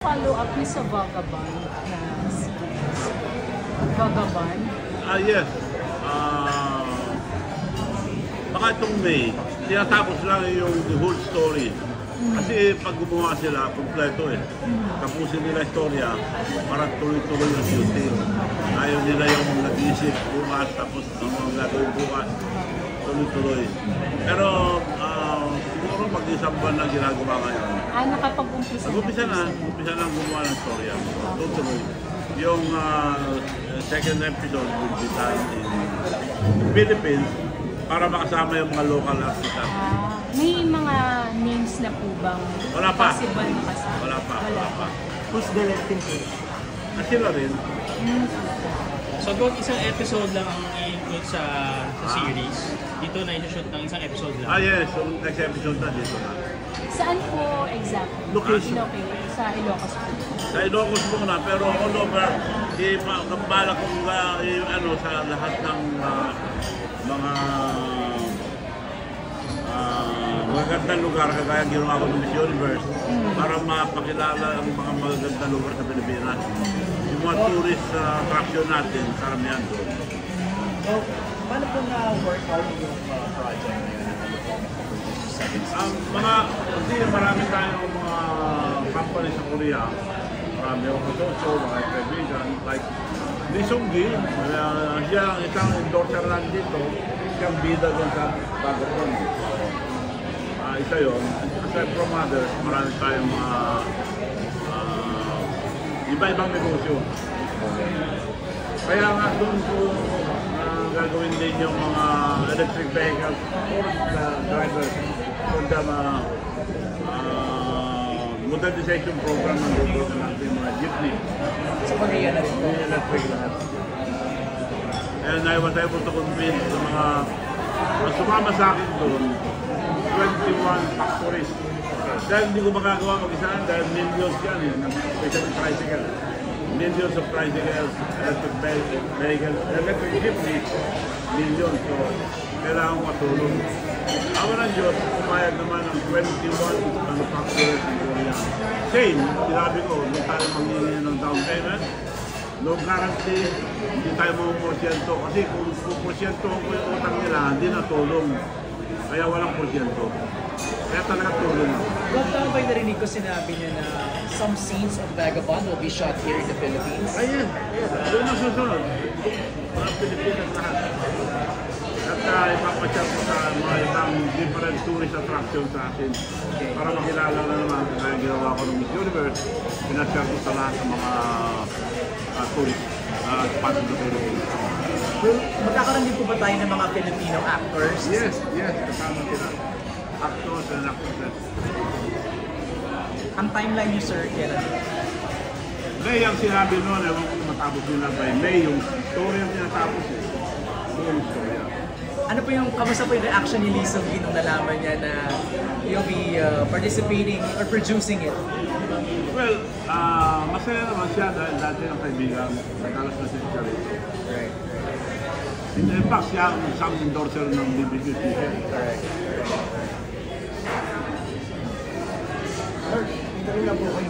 Follow up niyo sa Vagabond na series. Vagabond? Yes. Baka itong May, tinatapos lang yung the whole story. Kasi pag gumawa sila, kompleto eh. Tapusin nila istorya para tuloy-tuloy yung shooting. Ayaw nila yung nag-isip bukas, tapos ang gagawin bukas, tuloy-tuloy. Pero siguro mag-isang buwan na ginagawa ngayon. Nakapag-umpisa na? Umpisa na gumawa ng storya. Tuloy. Yung second episode will be done in Philippines para makasama yung mga local artists. May mga names na po bang possible makasama? Wala pa. Who's directing po? Sila rin. So kung isang episode lang ang i-include sa series, dito na i-shoot ng isang episode lang? Yes. So next episode na dito na. Saan po exactly? Location. Sa Ilocos po. Sa Ilocos muna, pero all over, bala kong sa lahat ng mga magagandang lugar, kagaya ginawa ko ng Miss Universe, para mapakilala ang mga magagandang lugar sa Pilipinas. Yung mga tourist attraction natin, karamihan doon. So, paano po na-work out yung project na yun? Kasi marami tayong mga company sa Korea. Marami akong kasosyo, mga kaibigan, like Lee Seung-gi, siya ang isang endorser lang dito, siyang bida doon sa Vagabond. Isa yun. Aside from others, marami tayong mga iba-ibang negosyo. Kaya nga doon po gagawin din yung mga electric vehicles for the drivers, for the modernization program ng gobyerno natin, mga jeepney. Sa Korea na rin po? Electric lahat. And I was able to convince sa mga sumama sa akin doon, 21 factories. Dahil hindi ko magagawa mag-isa, dahil millions yan eh, especially tricycle. Millions of tricycles, electric vehicles, electric jeepneys, millions. So, kailangan ko matulong. Ako ng Diyos, pumayag naman ng 21 manufacturers in Korea. Same, sinabi ko, doon tayo magiging ng down payment, no guarantee, hindi tayo mga %. Kasi kung porsyento ko yung utang nila, hindi na tulong. Kaya walang porsyento. Kaya talaga tulong. Well, tama ba yung narinig ko sinabi niya na some scenes of Vagabond will be shot here in the Philippines? Yes. Doon ang susunod. Mga Pilipinas lahat. At ipapachat ko sa mga isang different tourist attraction sa atin. Para makilala na naman kaya ginawa ko ng Miss Universe. Pinashare ko sa lahat ng mga tourist spot ng Philippines. So, magkakaroon din po ba tayo ng mga Filipino actors? Yes. Kasama sila. Actors and actresses. Ang timeline niyo, sir, kailan? May ang sinabi noon, ewan ko na matapos nila by May, yung story ang tinatapos eh. Yung story. Ano po yung, kamusta po yung reaction ni Lee Seung-gi nung nalaman niya na you'll be participating or producing it? Well, masaya naman siya dahil dati ng kaibigan, nagkalas na siya rito. Right. In fact, siya ang isang endorser ng BBC TV. Correct. Sir, hindi lang po kayo